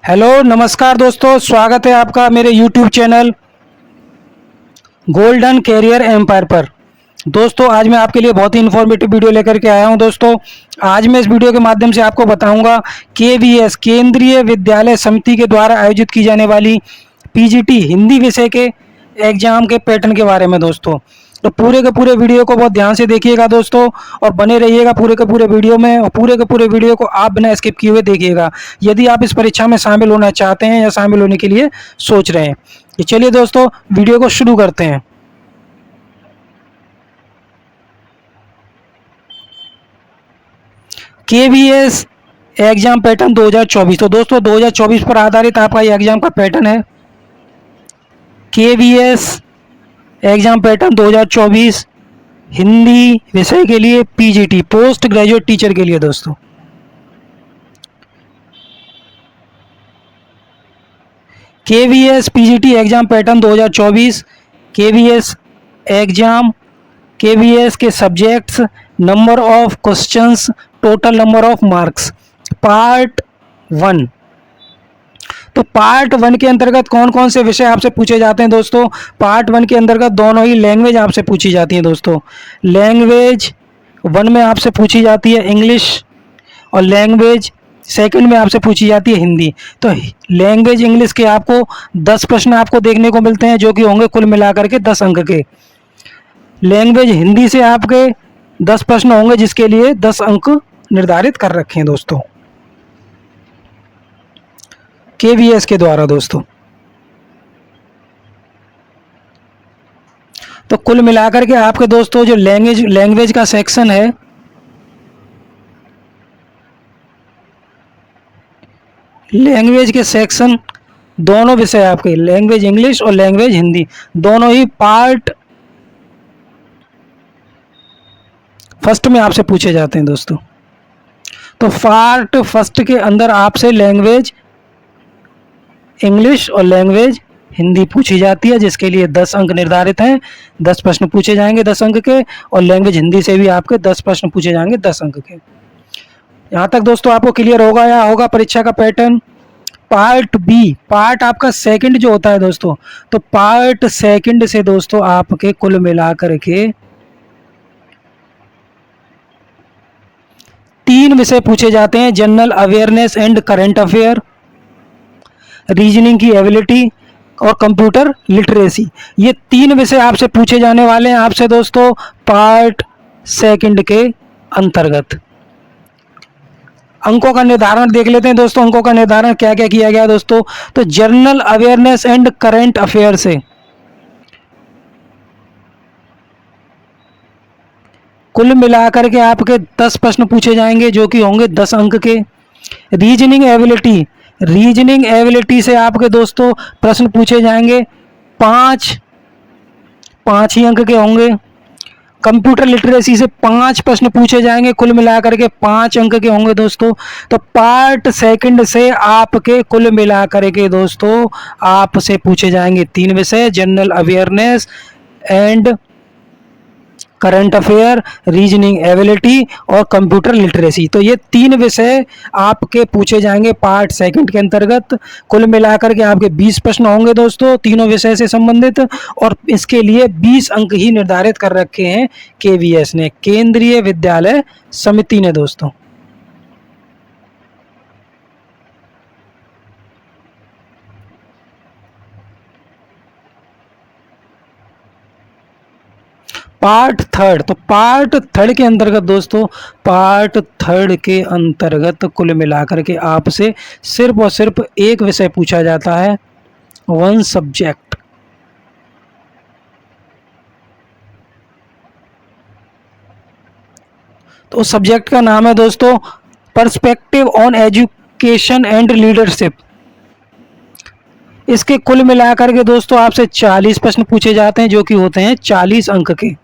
Hello नमस्कार दोस्तों, स्वागत है आपका मेरे YouTube channel golden career empire पर। दोस्तों आज मैं आपके लिए बहुत ही इन्फॉर्मेटिव वीडियो लेकर के आया हूं। दोस्तों आज मैं इस वीडियो के माध्यम से आपको बताऊंगा केवीएस केंद्रीय विद्यालय समिति के द्वारा आयोजित की जाने वाली पीजीटी हिंदी विषय के एग्जाम के पैटर्न के बारे में। दोस्तों तो पूरे के पूरे वीडियो को बहुत ध्यान से देखिएगा दोस्तों, और बने रहिएगा पूरे के पूरे वीडियो में, और पूरे के पूरे वीडियो को आप बिना स्किप किए हुए देखिएगा यदि आप इस परीक्षा में शामिल होना चाहते हैं या शामिल होने के लिए सोच रहे हैं। तो चलिए दोस्तों वीडियो को शुरू करते हैं। KVS exam pattern 2024। तो दोस्तों 2024 पर आधारित आपका ये एग्जाम का पैटर्न है। केवीएस एग्जाम पैटर्न 2024 हिंदी विषय के लिए पीजीटी पोस्ट ग्रेजुएट टीचर के लिए। दोस्तों KVS PGT exam pattern 2024, KVS exam, KVS के subjects, number of questions, total number of marks. Part 1। तो पार्ट 1 के अंतर्गत कौन कौन से विषय आपसे पूछे जाते हैं दोस्तों? पार्ट 1 के अंतर्गत दोनों ही लैंग्वेज आपसे पूछी जाती हैं दोस्तों। लैंग्वेज 1 में आपसे पूछी जाती है इंग्लिश, और लैंग्वेज 2 में आपसे पूछी जाती है हिंदी। तो लैंग्वेज इंग्लिश के आपको 10 प्रश्न आपको देखने को मिलते हैं, जो कि होंगे कुल मिलाकर के 10 अंक के। लैंग्वेज हिंदी से आपके 10 प्रश्न होंगे, जिसके लिए 10 अंक निर्धारित कर रखे हैं दोस्तों केवीएस के द्वारा। दोस्तों तो कुल मिलाकर के आपके दोस्तों जो लैंग्वेज का सेक्शन है, लैंग्वेज के सेक्शन दोनों विषय आपके लैंग्वेज इंग्लिश और लैंग्वेज हिंदी दोनों ही पार्ट 1 में आपसे पूछे जाते हैं दोस्तों। तो पार्ट 1 के अंदर आपसे लैंग्वेज इंग्लिश और लैंग्वेज हिंदी पूछी जाती है, जिसके लिए 10 अंक निर्धारित हैं। 10 प्रश्न पूछे जाएंगे 10 अंक के, और लैंग्वेज हिंदी से भी आपके 10 प्रश्न पूछे जाएंगे 10 अंक के। यहाँ तक दोस्तों आपको क्लियर होगा या होगा परीक्षा का पैटर्न? पार्ट बी, पार्ट आपका 2 जो होता है दोस्तों, तो पार्ट 2 से दोस्तों आपके कुल मिलाकर के 3 विषय पूछे जाते हैं। General awareness and current affair, reasoning की एबिलिटी और कंप्यूटर लिटरेसी। ये 3 विषय आपसे पूछे जाने वाले हैं आपसे दोस्तों पार्ट 2 के अंतर्गत। अंकों का निर्धारण देख लेते हैं दोस्तों। अंकों का निर्धारण क्या क्या किया गया दोस्तों? तो general awareness and current affair से कुल मिलाकर के आपके 10 प्रश्न पूछे जाएंगे, जो कि होंगे 10 अंक के। रीजनिंग एबिलिटी से आपके दोस्तों प्रश्न पूछे जाएंगे 5 ही अंक के होंगे। कंप्यूटर लिटरेसी से 5 प्रश्न पूछे जाएंगे, कुल मिलाकर के 5 अंक के होंगे दोस्तों। तो पार्ट 2 से आपके कुल मिलाकर के दोस्तों आपसे पूछे जाएंगे 3 विषय, general awareness and current affair, reasoning ability और कंप्यूटर लिटरेसी। तो ये 3 विषय आपके पूछे जाएंगे पार्ट 2 के अंतर्गत। कुल मिलाकर के आपके 20 प्रश्न होंगे दोस्तों तीनों विषय से संबंधित, और इसके लिए 20 अंक ही निर्धारित कर रखे हैं केवीएस ने, केंद्रीय विद्यालय समिति ने दोस्तों। पार्ट 3, तो पार्ट 3 के अंतर्गत दोस्तों, पार्ट 3 के अंतर्गत कुल मिलाकर के आपसे सिर्फ और सिर्फ एक विषय पूछा जाता है, 1 सब्जेक्ट। तो उस सब्जेक्ट का नाम है दोस्तों perspective on education and leadership. इसके कुल मिलाकर के दोस्तों आपसे 40 प्रश्न पूछे जाते हैं, जो कि होते हैं 40 अंक के।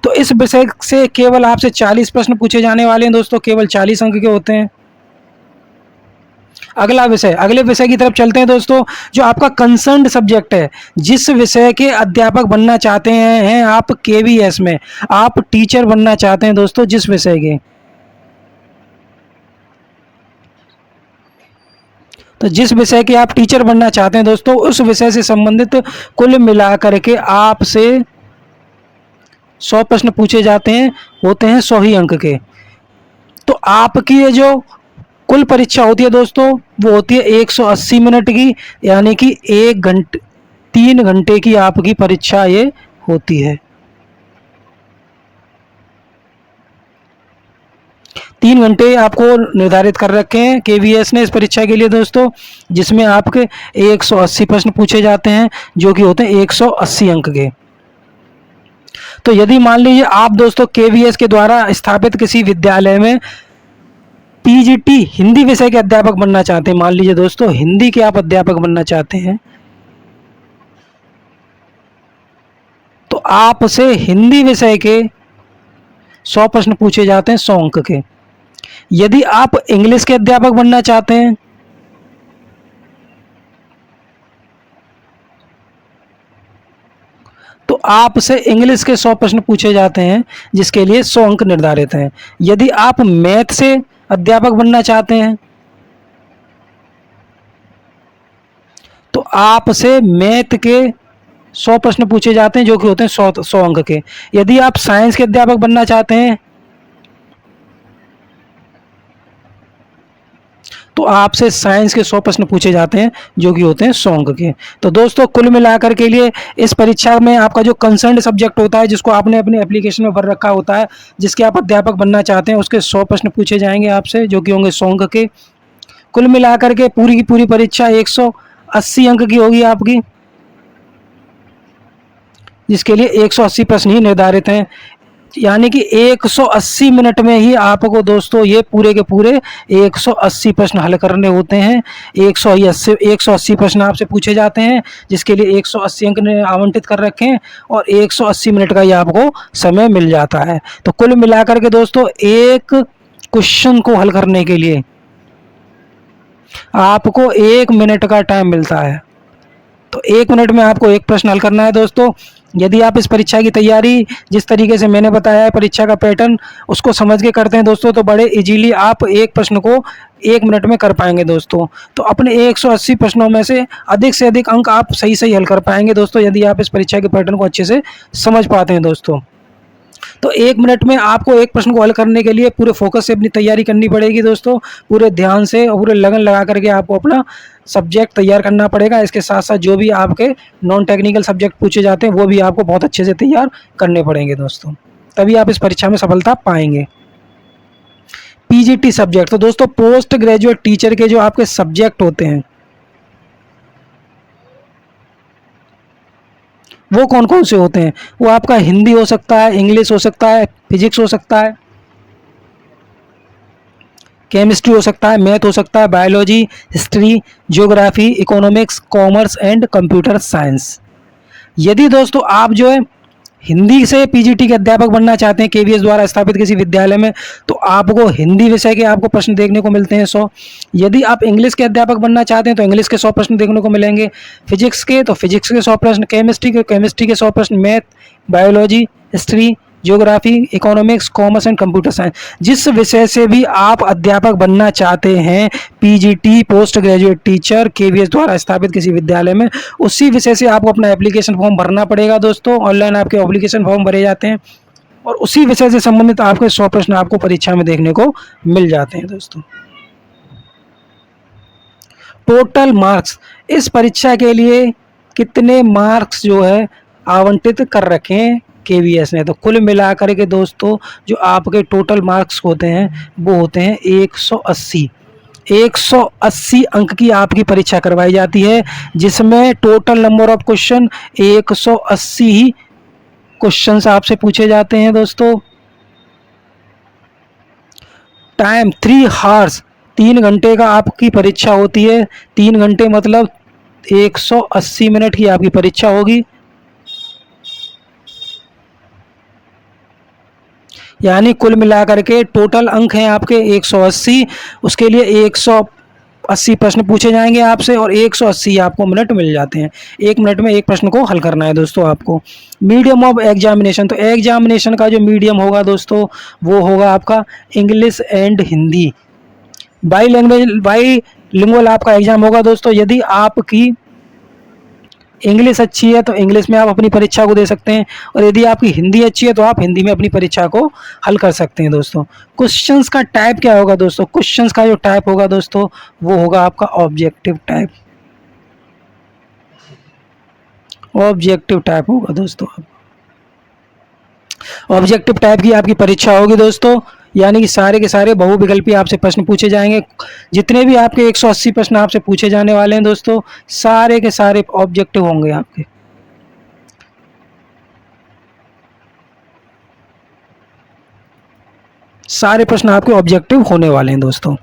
तो इस विषय से केवल आपसे 40 प्रश्न पूछे जाने वाले हैं दोस्तों, केवल 40 अंक के होते हैं। अगले विषय की तरफ चलते हैं दोस्तों। जो आपका कंसर्न्ड सब्जेक्ट है, जिस विषय के अध्यापक बनना चाहते हैं आप केवीएस में, आप टीचर बनना चाहते हैं दोस्तों जिस विषय के, तो जिस विषय के आप टीचर बनना चाहते हैं दोस्तों, उस विषय से संबंधित कुल मिलाकर के आपसे 100 प्रश्न पूछे जाते हैं, होते हैं 100 ही अंक के। तो आपकी ये जो कुल परीक्षा होती है दोस्तों, वो होती है 180 मिनट की, यानी कि 1 घंटे 3 घंटे की आपकी परीक्षा ये होती है। 3 घंटे आपको निर्धारित कर रखे हैं केवीएस ने इस परीक्षा के लिए दोस्तों, जिसमें आपके 180 प्रश्न पूछे जाते हैं, जो कि होते हैं 180 अंक के। तो यदि मान लीजिए आप दोस्तों केवीएस के द्वारा स्थापित किसी विद्यालय में पीजीटी हिंदी विषय के अध्यापक बनना चाहते हैं, मान लीजिए दोस्तों हिंदी के आप अध्यापक बनना चाहते हैं, तो आपसे हिंदी विषय के 100 प्रश्न पूछे जाते हैं 100 अंक के। यदि आप इंग्लिश के अध्यापक बनना चाहते हैं, तो आपसे इंग्लिश के 100 प्रश्न पूछे जाते हैं, जिसके लिए 100 अंक निर्धारित हैं। यदि आप मैथ से अध्यापक बनना चाहते हैं, तो आपसे मैथ के 100 प्रश्न पूछे जाते हैं, जो कि होते हैं 100 अंक के। यदि आप साइंस के अध्यापक बनना चाहते हैं, तो आपसे साइंस के 100 प्रश्न पूछे जाते हैं, जो कि होते हैं 100 अंक के। तो दोस्तों कुल मिलाकर के लिए इस परीक्षा में आपका जो कंसर्न सब्जेक्ट होता है, जिसको आपने अपने एप्लीकेशन में भर रखा होता है, जिसके आप अध्यापक बनना चाहते हैं, उसके 100 प्रश्न पूछे जाएंगे आपसे, जो कि होंगे 100 अंक के। कुल मिलाकर के पूरी की पूरी परीक्षा 180 अंक की होगी आपकी, जिसके लिए 180 प्रश्न ही निर्धारित हैं। यानी कि 180 मिनट में ही आपको दोस्तों ये पूरे के पूरे 180 प्रश्न हल करने होते हैं। 180 प्रश्न आपसे पूछे जाते हैं, जिसके लिए 180 अंक ने आवंटित कर रखे हैं, और 180 मिनट का ही आपको समय मिल जाता है। तो कुल मिलाकर के दोस्तों एक क्वेश्चन को हल करने के लिए आपको 1 मिनट का टाइम मिलता है। तो 1 मिनट में आपको एक प्रश्न हल करना है दोस्तों। यदि आप इस परीक्षा की तैयारी जिस तरीके से मैंने बताया है, परीक्षा का पैटर्न उसको समझ के करते हैं दोस्तों, तो बड़े इजीली आप एक प्रश्न को 1 मिनट में कर पाएंगे दोस्तों। तो अपने 180 प्रश्नों में से अधिक अंक आप सही सही हल कर पाएंगे दोस्तों, यदि आप इस परीक्षा के पैटर्न को अच्छे से समझ पाते हैं दोस्तों। तो 1 मिनट में आपको एक प्रश्न को हल करने के लिए पूरे फोकस से अपनी तैयारी करनी पड़ेगी दोस्तों, पूरे ध्यान से और पूरे लगन लगा करके आपको अपना सब्जेक्ट तैयार करना पड़ेगा। इसके साथ साथ जो भी आपके नॉन टेक्निकल सब्जेक्ट पूछे जाते हैं, वो भी आपको बहुत अच्छे से तैयार करने पड़ेंगे दोस्तों, तभी आप इस परीक्षा में सफलता पाएंगे। पीजीटी सब्जेक्ट, तो दोस्तों पोस्ट ग्रेजुएट टीचर के जो आपके सब्जेक्ट होते हैं, वो कौन कौन से होते हैं? वो आपका हिंदी हो सकता है, इंग्लिश हो सकता है, फिजिक्स हो सकता है, केमिस्ट्री हो सकता है, मैथ हो सकता है, biology, history, geography, economics, commerce and computer science. यदि दोस्तों आप जो है हिंदी से पीजीटी के अध्यापक बनना चाहते हैं केवीएस द्वारा स्थापित किसी विद्यालय में, तो आपको हिंदी विषय के आपको प्रश्न देखने को मिलते हैं 100। यदि आप इंग्लिश के अध्यापक बनना चाहते हैं, तो इंग्लिश के 100 प्रश्न देखने को मिलेंगे। फिजिक्स के तो फिजिक्स के 100 प्रश्न, केमिस्ट्री के 100 प्रश्न, math, biology, history, geography, economics, commerce and computer science. जिस विषय से भी आप अध्यापक बनना चाहते हैं, PGT post graduate teacher KVS द्वारा स्थापित किसी विद्यालय में, उसी विषय से आपको अपना एप्लीकेशन फॉर्म भरना पड़ेगा दोस्तों। ऑनलाइन आपके एप्लीकेशन फॉर्म भरे जाते हैं, और उसी विषय से संबंधित आपके 100 प्रश्न आपको परीक्षा में देखने को मिल जाते हैं दोस्तों। टोटल मार्क्स, इस परीक्षा के लिए कितने मार्क्स जो है आवंटित कर रखे हैं केवीएस ने? तो कुल मिलाकर के दोस्तों जो आपके टोटल मार्क्स होते हैं, वो होते हैं 180। 180 अंक की आपकी परीक्षा करवाई जाती है, जिसमें total number of question 180 he questions आपसे पूछे जाते हैं दोस्तों। टाइम 3 आवर्स, 3 घंटे का आपकी परीक्षा होती है। 3 घंटे मतलब 180 मिनट की आपकी परीक्षा होगी, यानी कुल मिलाकर के टोटल अंक हैं आपके 180। उसके लिए 180 प्रश्न पूछे जाएंगे आपसे, और 180 आपको मिनट मिल जाते हैं। 1 मिनट में एक प्रश्न को हल करना है दोस्तों आपको। मीडियम ऑफ एग्जामिनेशन, तो एग्जामिनेशन का जो मीडियम होगा दोस्तों, वो होगा आपका English and Hindi. By lingual आपका एग्जाम होगा दोस्तों। यदि आपकी इंग्लिश अच्छी है तो इंग्लिश में आप अपनी परीक्षा को दे सकते हैं, और यदि आपकी हिंदी अच्छी है तो आप हिंदी में अपनी परीक्षा को हल कर सकते हैं दोस्तों। क्वेश्चंस का टाइप क्या होगा दोस्तों? क्वेश्चंस का जो टाइप होगा दोस्तों वो होगा आपका ऑब्जेक्टिव टाइप। ऑब्जेक्टिव टाइप होगा दोस्तों। ऑब्जेक्टिव टाइप की आपकी परीक्षा होगी दोस्तों, यानी कि सारे के सारे बहुविकल्पी आपसे प्रश्न पूछे जाएंगे। जितने भी आपके 180 प्रश्न आपसे पूछे जाने वाले हैं दोस्तों, सारे के सारे ऑब्जेक्टिव होंगे आपके। सारे प्रश्न आपके ऑब्जेक्टिव होने वाले हैं दोस्तों।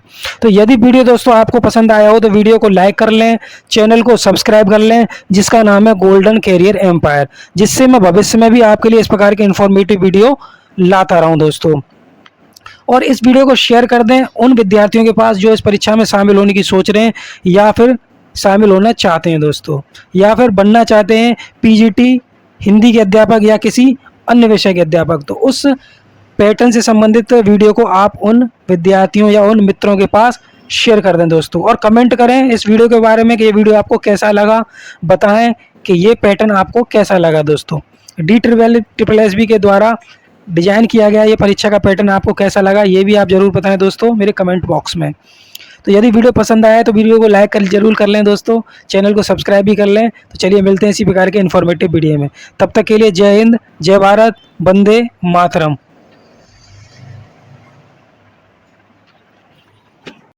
तो यदि वीडियो दोस्तों आपको पसंद आया हो तो वीडियो को लाइक कर लें, चैनल को सब्सक्राइब कर लें जिसका नाम है गोल्डन कैरियर एम्पायर, जिससे मैं भविष्य में भी आपके लिए इस प्रकार की इन्फॉर्मेटिव वीडियो लाता रहूं दोस्तों। और इस वीडियो को शेयर कर दें उन विद्यार्थियों के पास जो इस परीक्षा में शामिल होने की सोच रहे हैं, या फिर शामिल होना चाहते हैं दोस्तों, या फिर बनना चाहते हैं पीजीटी हिंदी के अध्यापक या किसी अन्य विषय के अध्यापक। तो उस पैटर्न से संबंधित वीडियो को आप उन विद्यार्थियों या उन मित्रों के पास शेयर कर दें दोस्तों, और कमेंट करें इस वीडियो के बारे में कि ये वीडियो आपको कैसा लगा। बताएं कि ये पैटर्न आपको कैसा लगा दोस्तों। DSSB के द्वारा डिजाइन किया गया ये परीक्षा का पैटर्न आपको कैसा लगा, ये भी आप जरूर बताएं दोस्तों मेरे कमेंट बॉक्स में। तो यदि वीडियो पसंद आया तो वीडियो को लाइक जरूर कर लें दोस्तों, चैनल को सब्सक्राइब भी कर लें। तो चलिए मिलते हैं इसी प्रकार के इन्फॉर्मेटिव वीडियो में। तब तक के लिए जय हिंद, जय भारत, वंदे मातरम।